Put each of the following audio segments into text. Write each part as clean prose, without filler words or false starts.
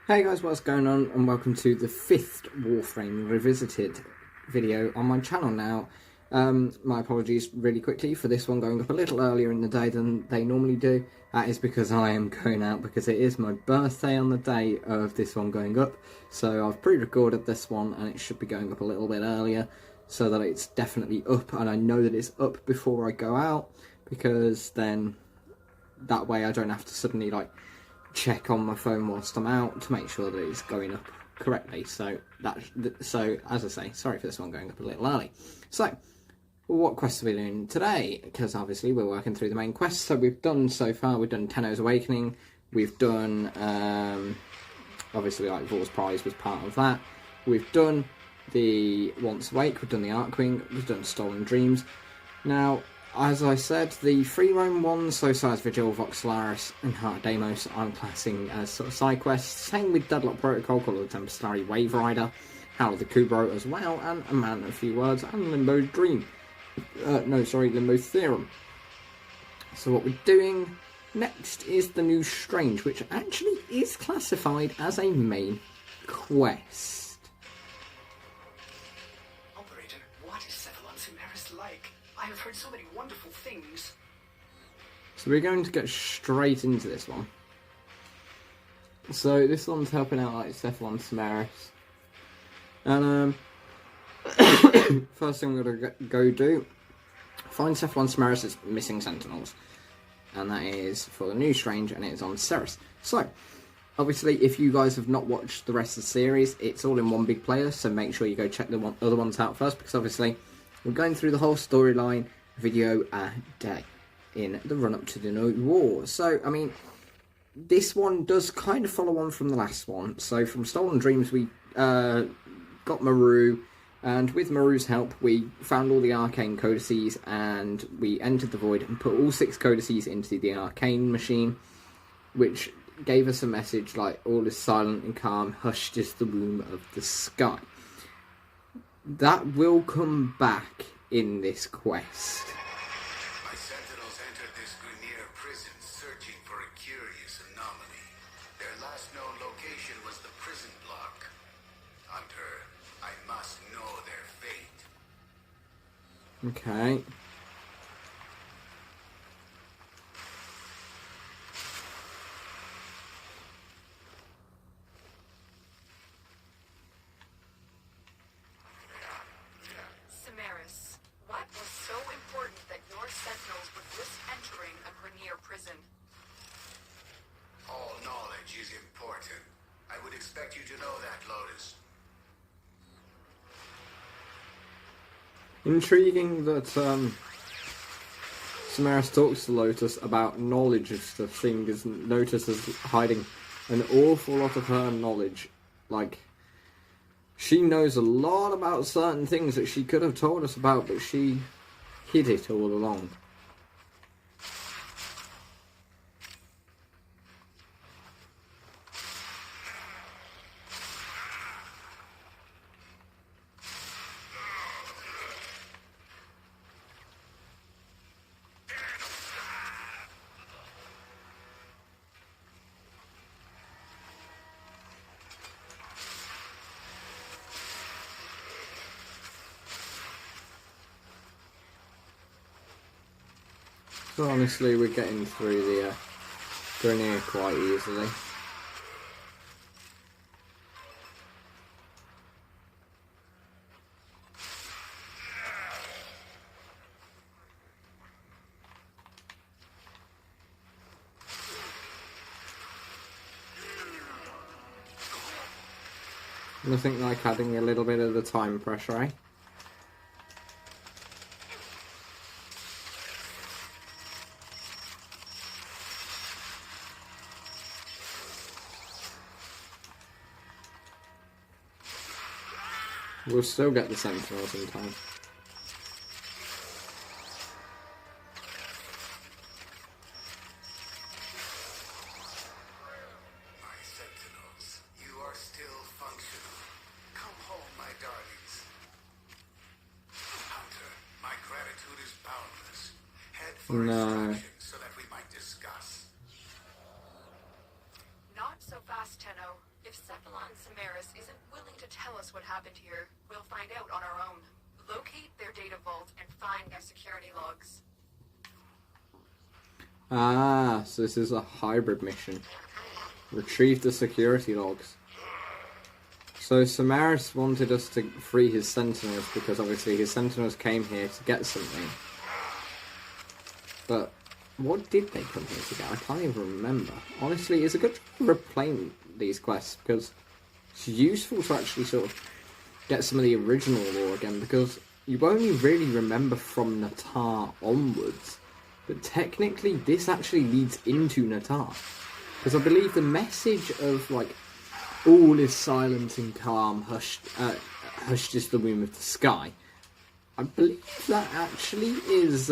Hey guys, what's going on, and welcome to the 5th Warframe Revisited video on my channel now. My apologies really quickly for this one going up a little earlier in the day than they normally do. That is because I am going out because it is my birthday on the day of this one going up. So I've pre-recorded this one and it should be going up a little bit earlier so that it's definitely up, and I know that it's up before I go out, because then that way I don't have to suddenly check on my phone whilst I'm out to make sure that it's going up correctly. So as I say, sorry for this one going up a little early. So what quests are we doing today? Because obviously we're working through the main quests. So we've done Tenno's Awakening. We've done obviously Vor's Prize was part of that. We've done the Once Awake. We've done the Archwing. We've done Stolen Dreams. Now, as I said, the free roam ones, so Size Vigil, Vox Solaris, and Heart of Deimos, I'm classing as sort of side quests. Same with Deadlock Protocol, Call of the Tempestari, Wave Rider, Howl of the Kubro as well, and A Man of Few Words, and Limbo's Dream. Limbo's Theorem. So what we're doing next is the new Strange, which actually is classified as a main quest. Operator, what is Simaris like? I have heard so many wonderful things. So we're going to get straight into this one. So this one's helping out Cephalon Simaris. And first thing we're going to go do, find Cephalon Simaris' missing sentinels. And that is for the new Strange, and it is on Ceres. So, obviously, if you guys have not watched the rest of the series, it's all in one big player, so make sure you go check the other ones out first, because obviously we're going through the whole storyline video a day in the run-up to the new war. So, I mean, this one does kind of follow on from the last one. So, from Stolen Dreams, we got Maru, and with Maru's help, we found all the arcane codices, and we entered the void and put all 6 codices into the arcane machine, which gave us a message like, all is silent and calm, hushed is the womb of the sky. That will come back in this quest. My sentinels entered this Grenier prison searching for a curious anomaly. Their last known location was the prison block. Hunter, I must know their fate. Okay. Simaris, what was so important that your sentinels would risk entering a Grenier prison? All knowledge is important. I would expect you to know that, Lotus. Intriguing that Simaris talks to Lotus about knowledge of stuff, seeing as Lotus is hiding an awful lot of her knowledge. Like, she knows a lot about certain things that she could have told us about, but she hid it all along. So honestly, we're getting through the Grenier quite easily. Nothing like adding a little bit of the time pressure, eh? We'll still get the sentinels in time. My sentinels, you are still functional. Come home, my darlings. Hunter, my gratitude is boundless. Head for extraction so that we might discuss. Not so fast, Tenno. If if Cephalon Simaris isn't willing to tell us what happened here, we'll find out on our own. Locate their data vault and find their security logs. Ah, so this is a hybrid mission. Retrieve the security logs. So Simaris wanted us to free his sentinels because obviously his sentinels came here to get something. But what did they come here to get? I can't even remember. Honestly, it's a good job replaying these quests because it's useful to actually sort of get some of the original lore again, because you only really remember from Natar onwards. But technically, this actually leads into Natar. Because I believe the message of, like, all is silent and calm, hushed is the womb of the sky, I believe that actually is,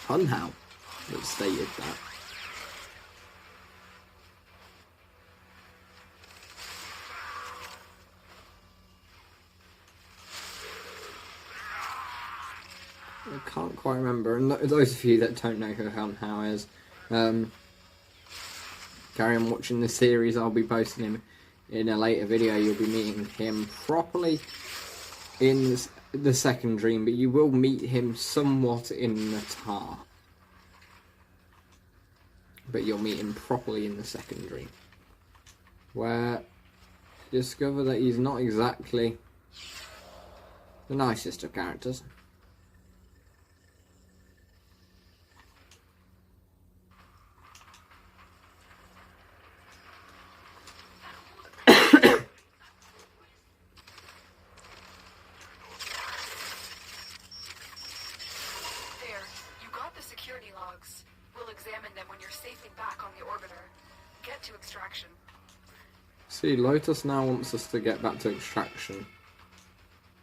Hunhow that stated that. I can't quite remember, and those of you that don't know who Hunhow is, carry on watching the series. I'll be posting him in a later video. You'll be meeting him properly in the second dream, but you will meet him somewhat in Natar. But you'll meet him properly in the second dream, where you discover that he's not exactly the nicest of characters. See, Lotus now wants us to get back to extraction.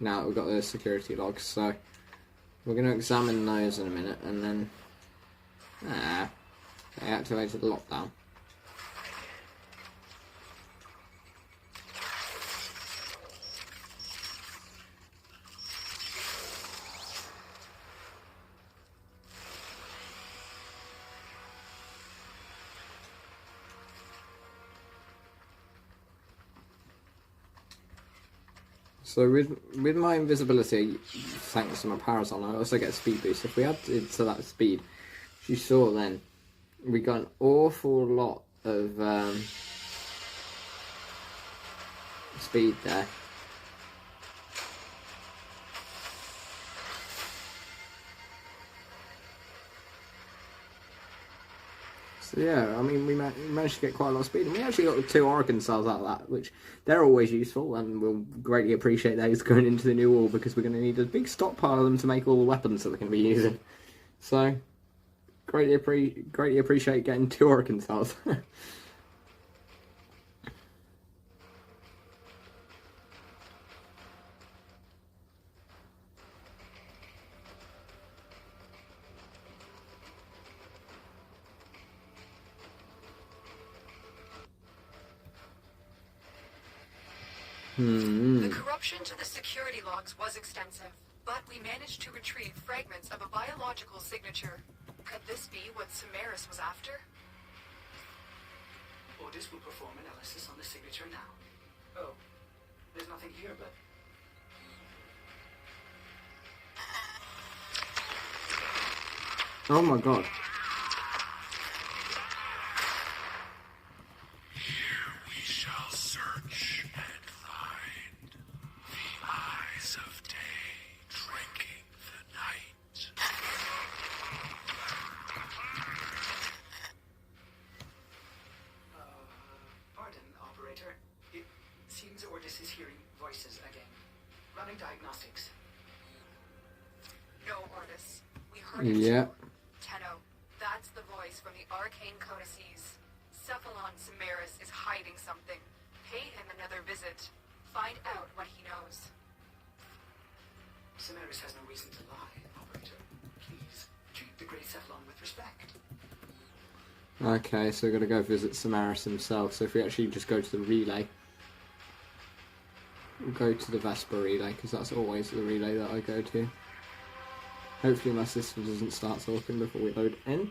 Now that we've got the security logs, so we're going to examine those in a minute, and then they activated the lockdown. So with my invisibility, thanks to my Parasol, I also get a speed boost. If we added to that speed, as you saw then, we got an awful lot of speed there. So yeah, I mean, we managed to get quite a lot of speed, and we actually got 2 Oracle cells out of that, which they're always useful, and we'll greatly appreciate those going into the new war, because we're going to need a big stockpile of them to make all the weapons that we're going to be using. So, greatly appreciate getting 2 Oracle cells. The corruption to the security logs was extensive, but we managed to retrieve fragments of a biological signature. Could this be what Simaris was after? Orders will perform analysis on the signature now. Oh, there's nothing here, but... Oh my god. Yeah. Tenno, that's the voice from the arcane codices. Cephalon Simaris is hiding something. Pay him another visit. Find out what he knows. Simaris has no reason to lie, Operator. Please, treat the great Cephalon with respect. Okay, so we're going to go visit Simaris himself. So if we actually just go to the relay, we'll go to the VESPER relay, because that's always the relay that I go to. Hopefully my system doesn't start talking before we load in.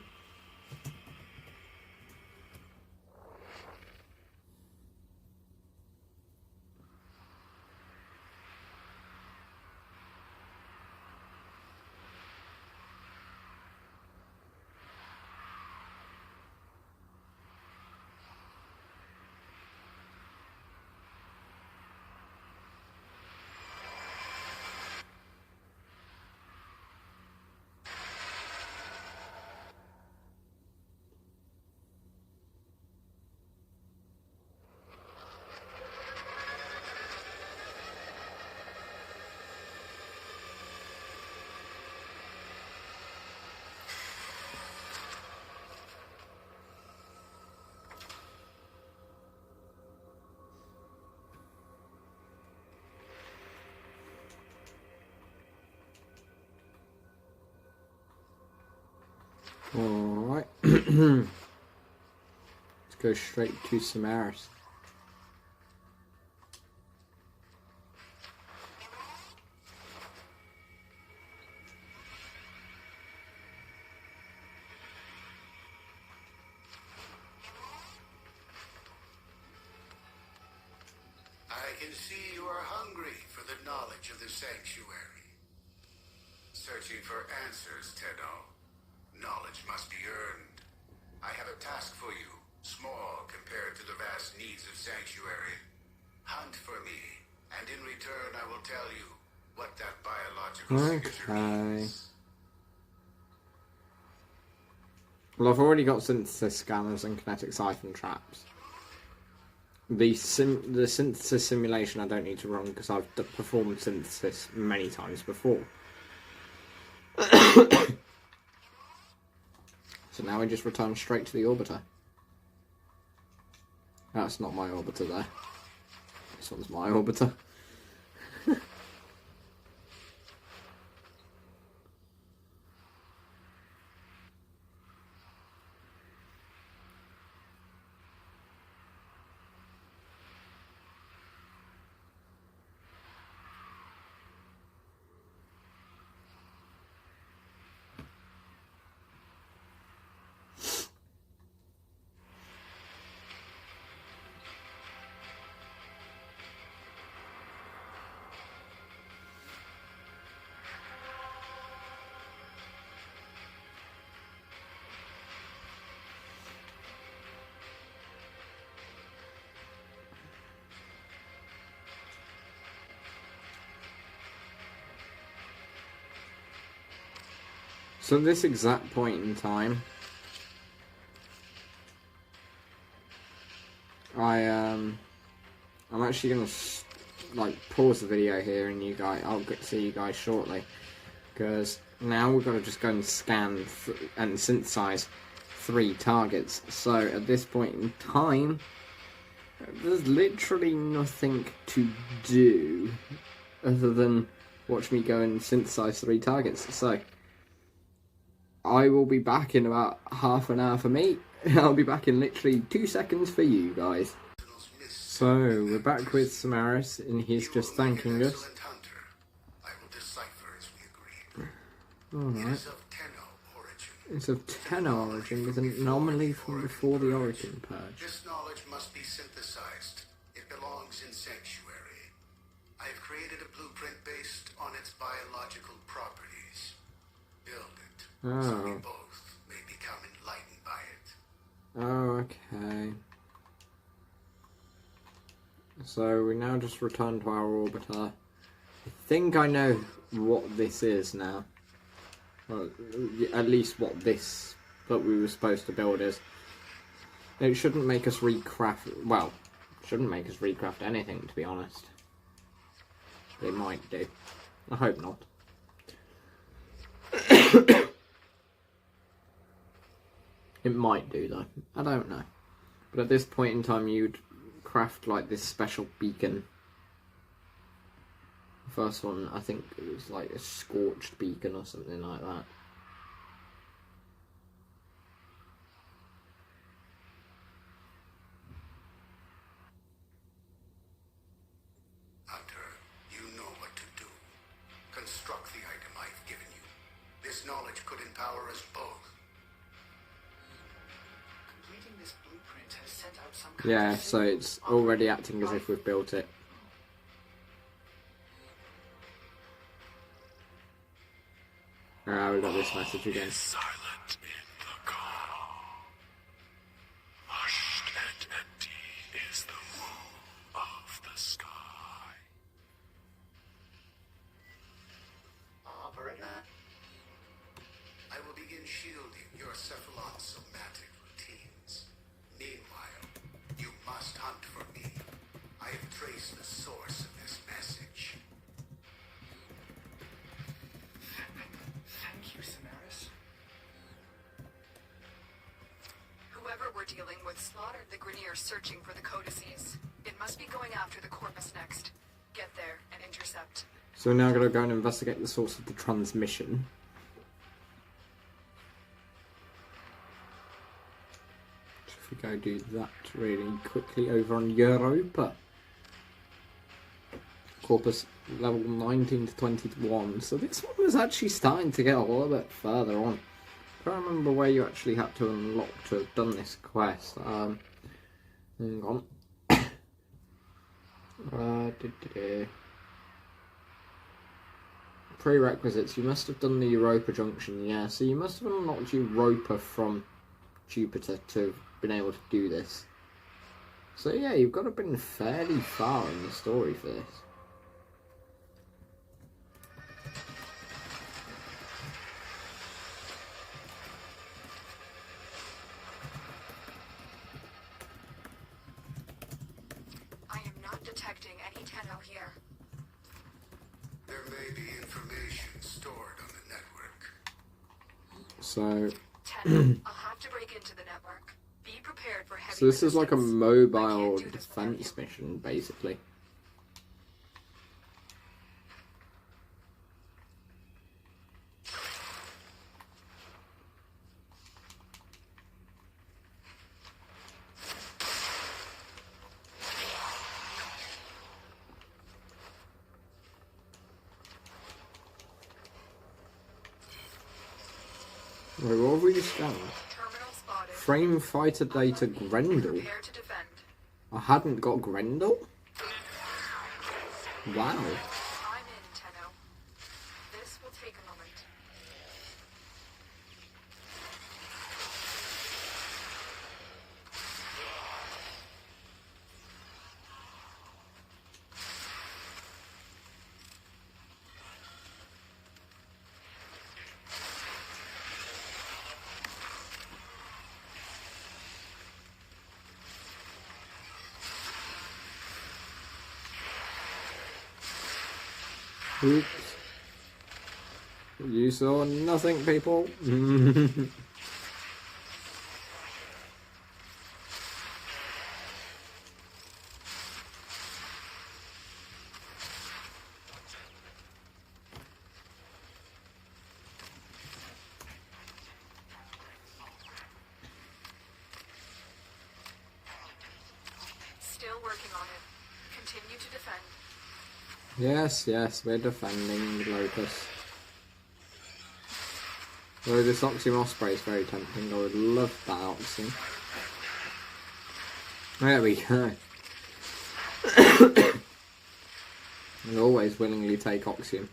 Alright. Let's go straight to Simaris. I can see you are hungry for the knowledge of the sanctuary. Searching for answers, Tenno. Knowledge must be earned. I have a task for you, small compared to the vast needs of Sanctuary. Hunt for me, and in return I will tell you what that biological signature means. Well, I've already got synthesis scanners and kinetic siphon traps. The synthesis simulation I don't need to run because I've performed synthesis many times before. So now we just return straight to the orbiter. That's not my orbiter there. This one's my orbiter. So at this exact point in time, I'm actually gonna like pause the video here, and I'll get to see you guys shortly, because now we've got to just go and scan and synthesize 3 targets. So at this point in time, there's literally nothing to do other than watch me go and synthesize 3 targets. So I will be back in about half an hour for me. I'll be back in literally 2 seconds for you guys. So we're back with Simaris, and he's just thanking us. Alright. It's of Tenno origin with an anomaly from before the origin purge. This knowledge must be synthesized. It belongs in Sanctuary. I have created a blueprint based on its biological properties. Build it. So we both may become enlightened by it. Oh, okay. So we now just return to our orbiter. I think I know what this is now. Well, at least what this that we were supposed to build is. It shouldn't make us recraft. Well, it shouldn't make us recraft anything, to be honest. They might do. I hope not. It might do though. I don't know. But at this point in time, you'd craft like this special beacon. The first one, I think it was like a scorched beacon or something like that. Hunter, you know what to do. Construct the item I've given you. This knowledge could empower us both. Completing this blueprint has sent out some kind Yeah, of so it's already acting as if we've built it. We got this message again. Silent in the calm. Hushed and empty is the womb of the sky. Operator. I will begin shielding your cephalon somatic routines. Meanwhile, you must hunt for me. I have traced the source of this message. Thank you, Simaris. Whoever we're dealing with slaughtered the Grineer searching for the codices. It must be going after the Corpus next. Get there and intercept. So we're now going to go and investigate the source of the transmission. to go do that really quickly over on Europa. Corpus level 19 to 21. So this one was actually starting to get a little bit further on. I can't remember where you actually had to unlock to have done this quest. Hang on. Prerequisites. You must have done the Europa Junction, yeah. So you must have unlocked Europa from Jupiter to have been able to do this. So yeah, you've got to have been fairly far in the story for this. I am not detecting any Tenno here. There may be information stored on the network. So Tenno, I'll have to break into the network. Be prepared for heavy So this is like a resistance. mobile I can't do this without defense you. mission, basically. Wait, what have we just done? Terminal spotted. Frame fighter data Grendel. Prepare to defend. I hadn't got Grendel? Wow. I'm in, Tenno. This will take a moment. Oops. You saw nothing, people. Still working on it. Continue to defend. Yes, yes, we're defending Locus. Though this Oxymo spray is very tempting, I would love that Oxy. There we go. I always willingly take Oxygen.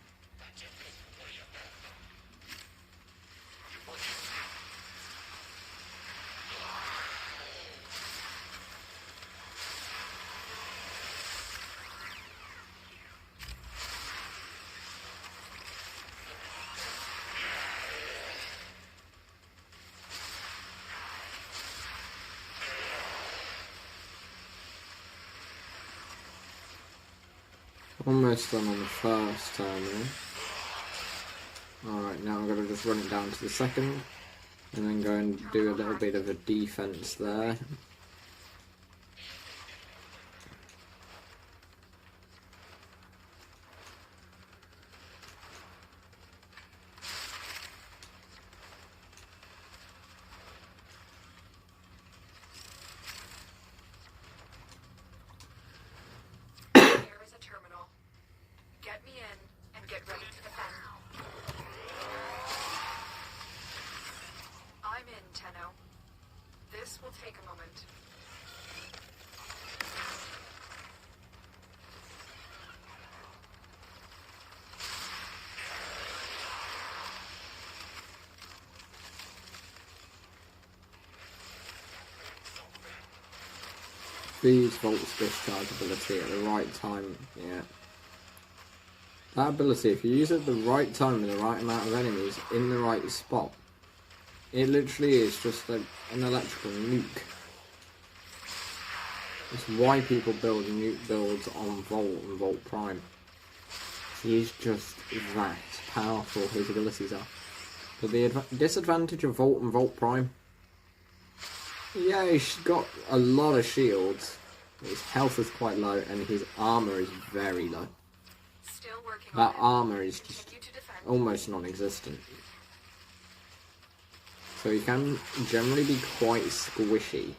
Almost done on the first terminal. Alright, now I'm going to just run it down to the second, and then go and do a little bit of a defense there. There is a terminal. Get me in and get ready to defend. I'm in, Tenno. This will take a moment. These Volt's discharge ability at the right time, yeah. That ability, if you use it at the right time with the right amount of enemies in the right spot, it literally is just an electrical nuke. It's why people build nuke builds on Volt and Volt Prime. He's just that powerful, his abilities are. But the disadvantage of Volt and Volt Prime, yeah, he's got a lot of shields. His health is quite low, and his armor is very low. Still working That on it. armor is just Continue to defend. almost non-existent. So he can generally be quite squishy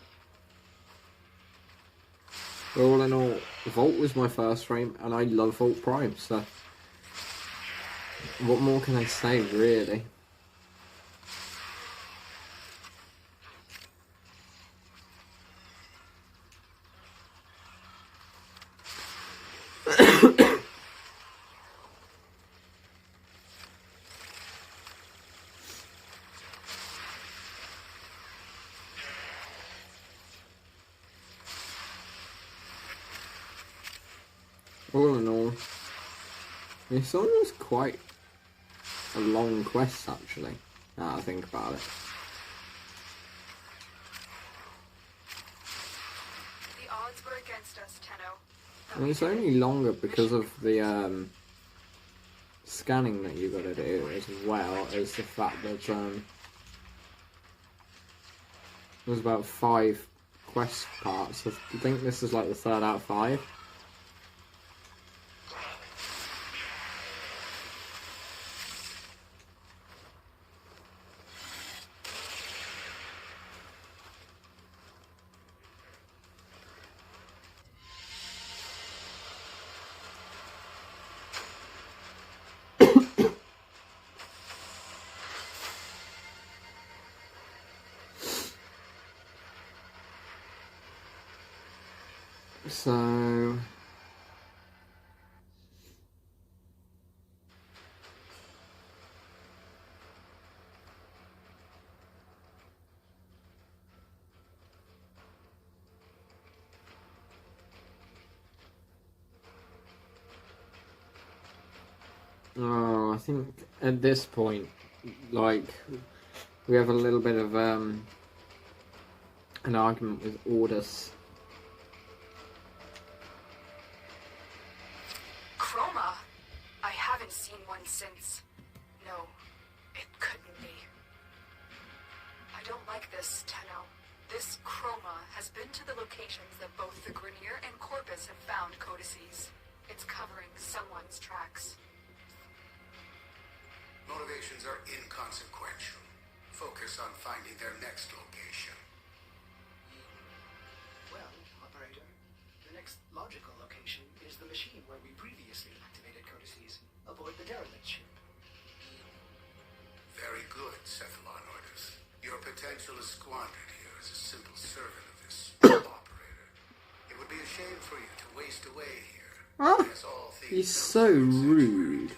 all in all, Volt was my first frame, and I love Volt Prime, so what more can I say, really? All in all, this one was quite a long quest, actually, now I think about it. The odds were against us, Tenno. And it's only longer because of the scanning that you got to do, as well as the fact that there's about 5 quest parts. I think this is like the 3rd out of 5. So I think at this point, like, we have a little bit of an argument with Ordus. Chroma? I haven't seen one since. No, it couldn't be. I don't like this, Tenno. This Chroma has been to the locations that both the Grineer and Corpus have found codices. It's covering someone's tracks. Motivations are inconsequential. Focus on finding their next location. Well, operator, the next logical location is the machine where we previously activated codices aboard the derelict ship. Very good, Cephalon Orders. Your potential is squandered here as a simple servant of this operator. It would be a shame for you to waste away here. As all things He's so rude.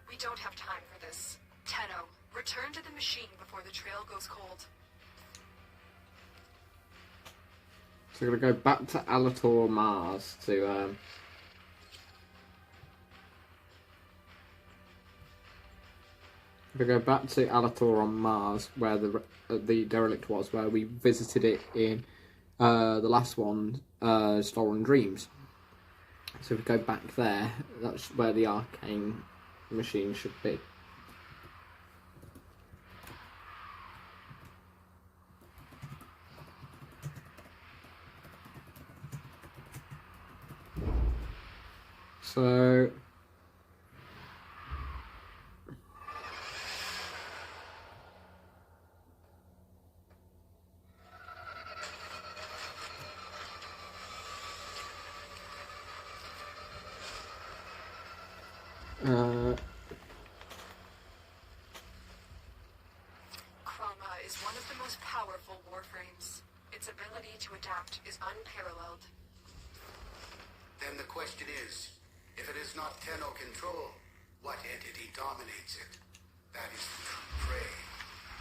We don't have time for this. Tenno, return to the machine before the trail goes cold. So we're gonna go back to Alator Mars to we go back to Alator on Mars, where the derelict was, where we visited it in the last one, Stolen Dreams. So if we go back there, that's where the arcane machine should be. So Chroma is one of the most powerful Warframes. Its ability to adapt is unparalleled. Then the question is, if it is not Tenno control, what entity dominates it? That is the true prey.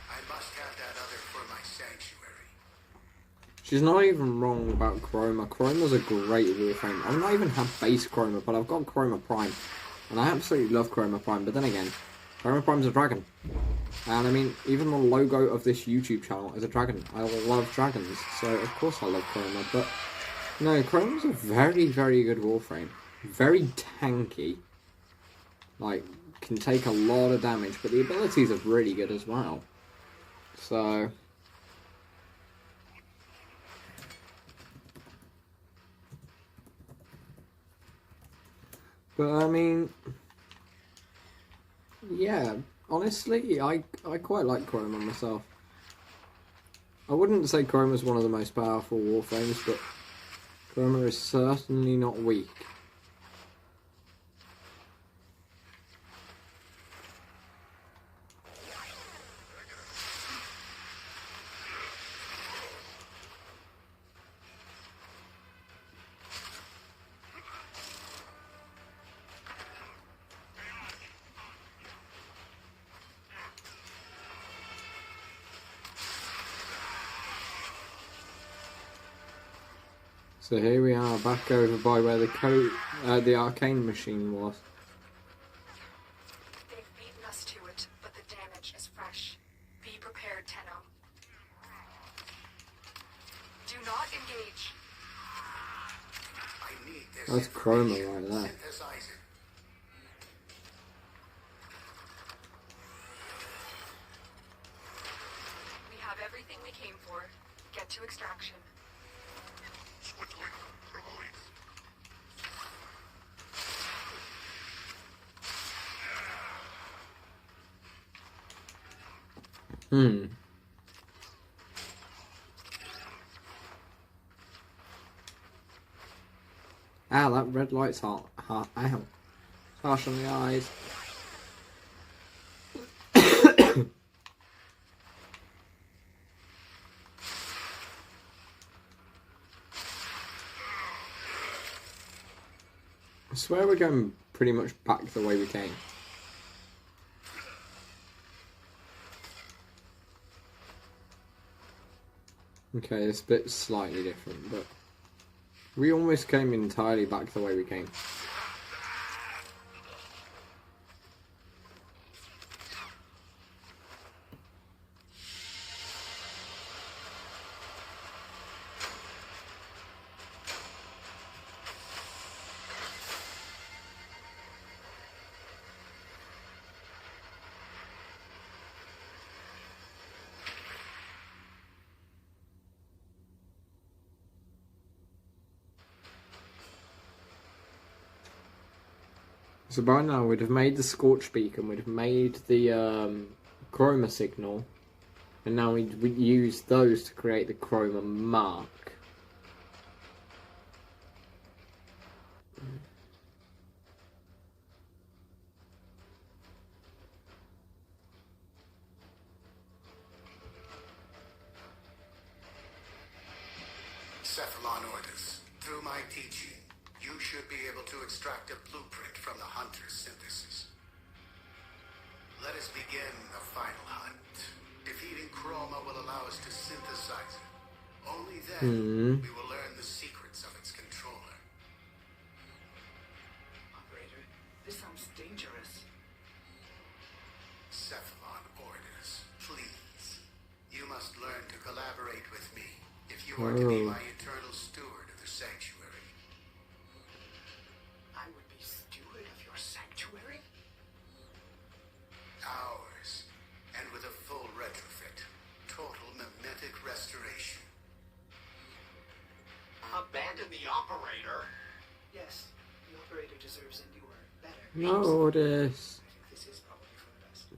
I must have that other for my sanctuary. she's not even wrong about Chroma. Chroma's a great Warframe. I've not even had base Chroma, but I've got Chroma Prime. And I absolutely love Chroma Prime, but then again, Chroma Prime's a dragon. And I mean, even the logo of this YouTube channel is a dragon. I love dragons, so of course I love Chroma. But no, Chroma's a very, very good Warframe. Very tanky. Like, can take a lot of damage, but the abilities are really good as well. So but I mean, yeah, honestly, I quite like Chroma myself. I wouldn't say Chroma is one of the most powerful Warframes, but Chroma is certainly not weak. So here we are, back over by where the arcane machine was. They've beaten us to it, but the damage is fresh. Be prepared, Tenno. Do not engage. I need this. That's Chroma right there. Synthesize it. We have everything we came for. Get to extraction. Swiftly, release. Ah, that red light's hot. Ow. It's harsh on the eyes. I swear we're going pretty much back the way we came. Okay, this bit's slightly different, but we almost came entirely back the way we came. So by now we'd have made the Scorch Beacon, we'd have made the Chroma Signal, and now we'd use those to create the Chroma Mark. Cephalon orders. Through my teaching, you should be able to extract a blueprint from the hunter's synthesis. Let us begin the final hunt. Defeating Chroma will allow us to synthesize it. Only then we will learn the secrets of its controller. Operator, this sounds dangerous. Cephalon orders. Please. You must learn to collaborate with me if you are to be my eternal steward of the sanctuary. I would be steward of your sanctuary? Ours. And with a full retrofit. Total mimetic restoration. Abandon the operator? Yes, the operator deserves a newer, better. Notice. I think this is probably for the best.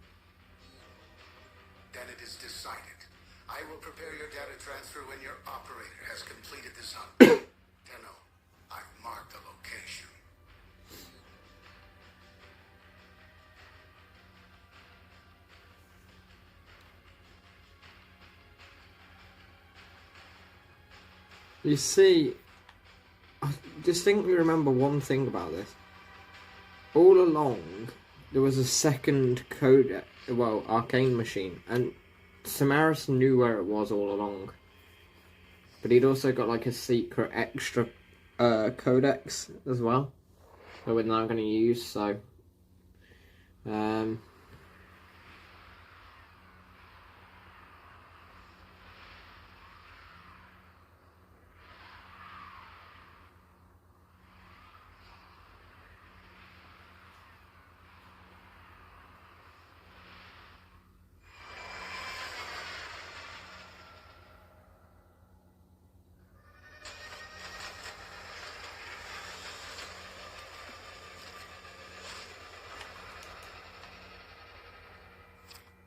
Then it is decided. I will prepare your data transfer when your operator has completed this hunt. Tenno, I've marked the location. You see, I distinctly remember one thing about this. All along, there was a second codec, well, arcane machine, and Simaris knew where it was all along. But he'd also got like a secret extra codex as well that we're now going to use, so...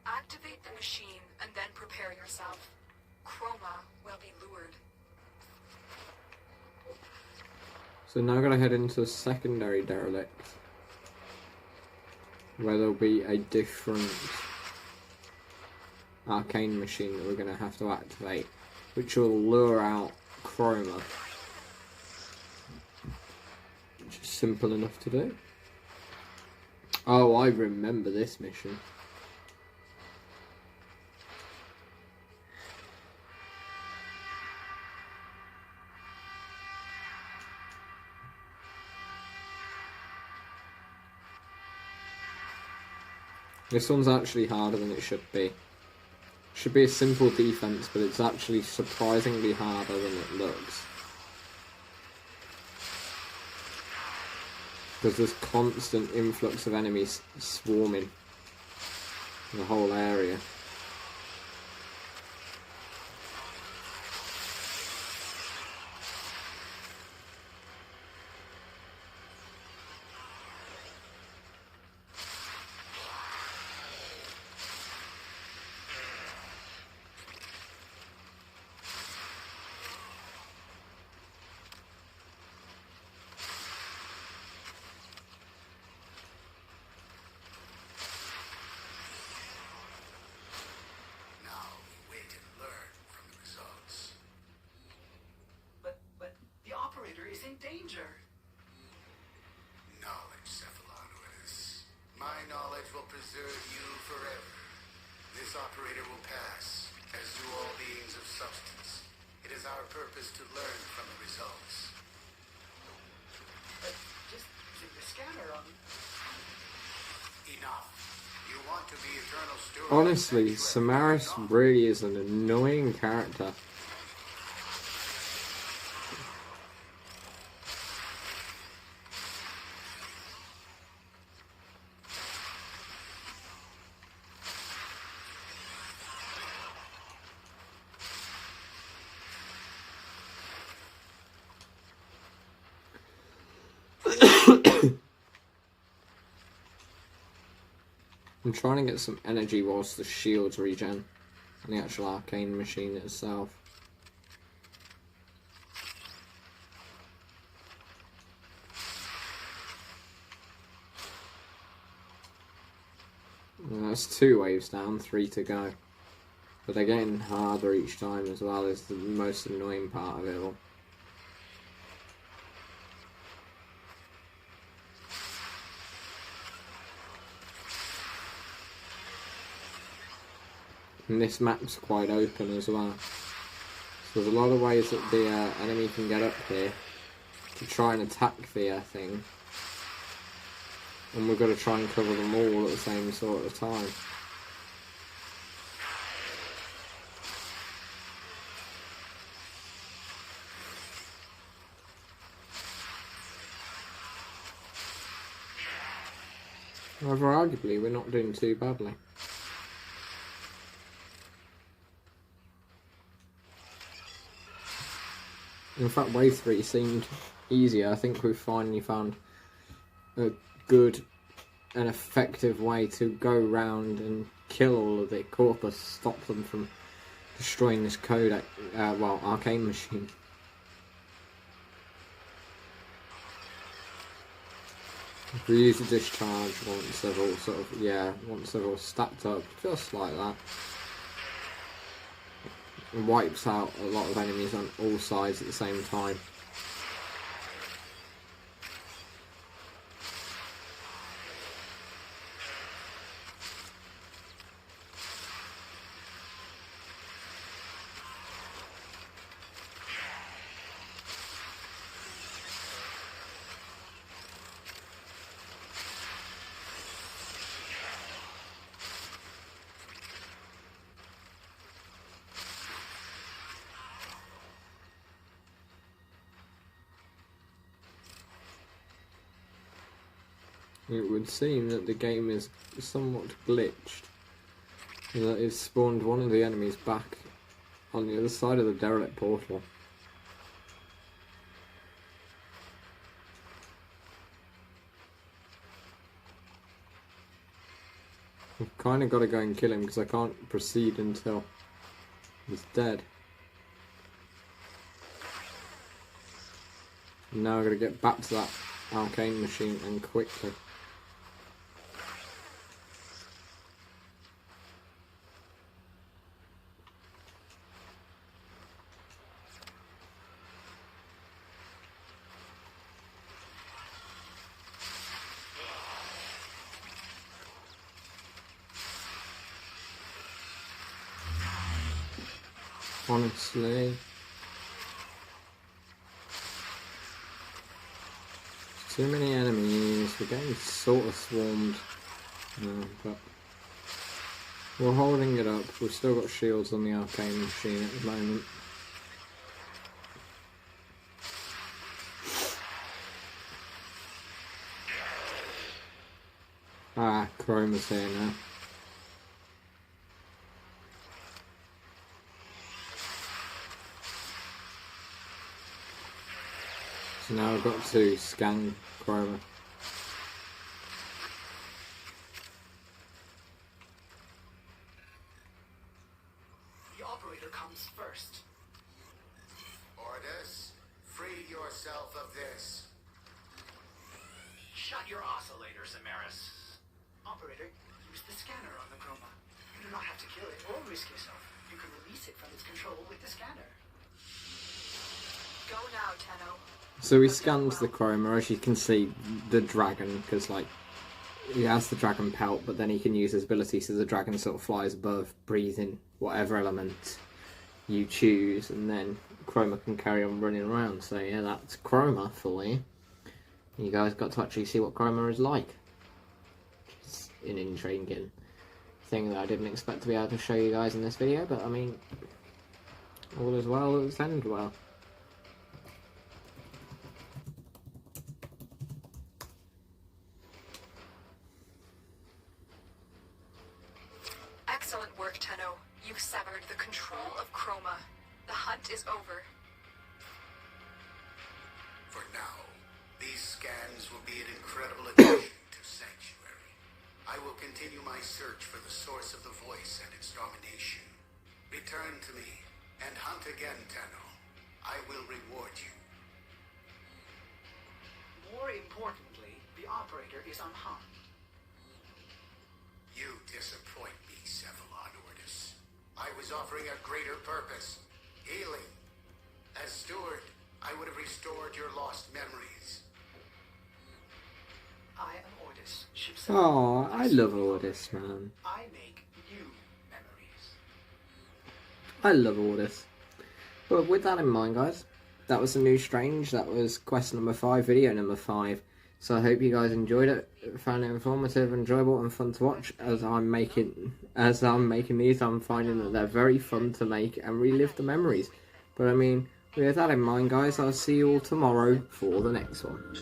Activate the machine and then prepare yourself. CHRONA will be lured. So now I'm going to head into a secondary derelict, where there'll be a different arcane machine that we're going to have to activate, which will lure out CHRONA. Which is simple enough to do. Oh, I remember this mission. This one's actually harder than it should be. It should be a simple defense, but it's actually surprisingly harder than it looks. Because there's constant influx of enemies swarming the whole area. In danger. Knowledge, Cephalonis. My knowledge will preserve you forever. This operator will pass, as do all beings of substance. It is our purpose to learn from the results. But just using the scanner on... Enough. You want to be eternal steward. Honestly, Simaris really is an annoying character. I'm trying to get some energy whilst the shields regen and the actual arcane machine itself. And that's 2 waves down, 3 to go. But they're getting harder each time as well, is the most annoying part of it all. And this map's quite open as well. So there's a lot of ways that the enemy can get up here to try and attack the thing. And we've got to try and cover them all at the same sort of time. However, arguably, we're not doing too badly. In fact, wave 3 seemed easier. I think we've finally found a good and effective way to go round and kill all of the corpus, stop them from destroying this codex, arcane machine. If we use a discharge once they've all stacked up, just like that. It wipes out a lot of enemies on all sides at the same time. It would seem that the game is somewhat glitched, and that it's spawned one of the enemies back on the other side of the derelict portal. I've kind of got to go and kill him because I can't proceed until he's dead. Now I've got to get back to that arcane machine and quickly. Honestly, too many enemies. We're getting sort of swarmed, but we're holding it up. We've still got shields on the arcane machine at the moment. Ah, Chroma's here now. So now I've got to scan Chroma. The operator comes first. Orders, free yourself of this. Shut your oscillator, Simaris. Operator, use the scanner on the chroma. You do not have to kill it or risk yourself. You can release it from its control with the scanner. Go now, Tenno. So he scans the Chroma, as you can see, the dragon, because like he has the dragon pelt, but then he can use his ability so the dragon sort of flies above, breathing whatever element you choose, and then Chroma can carry on running around. So yeah, that's Chroma for you. You guys got to actually see what Chroma is like. It's an intriguing thing that I didn't expect to be able to show you guys in this video, but I mean, all is well that's ended well. Excellent work, Tenno. You've severed the control of Chroma. The hunt is over. For now, these scans will be an incredible addition to Sanctuary. I will continue my search for the source of the voice and its domination. Return to me, and hunt again, Tenno. I will reward you. More importantly, the operator is unharmed. You disappoint me, Cephalon Ordis. I was offering a greater purpose. Healing. As steward, I would have restored your lost memories. I am Ordis, ship's Oh, I love Ordis, man. I make new memories. I love Ordis. But with that in mind, guys, that was the new Strange. That was quest number 5, video number 5. So I hope you guys enjoyed it, found it informative, enjoyable, and fun to watch. As I'm making these, I'm finding that they're very fun to make and relive the memories. But I mean, with that in mind, guys, I'll see you all tomorrow for the next one.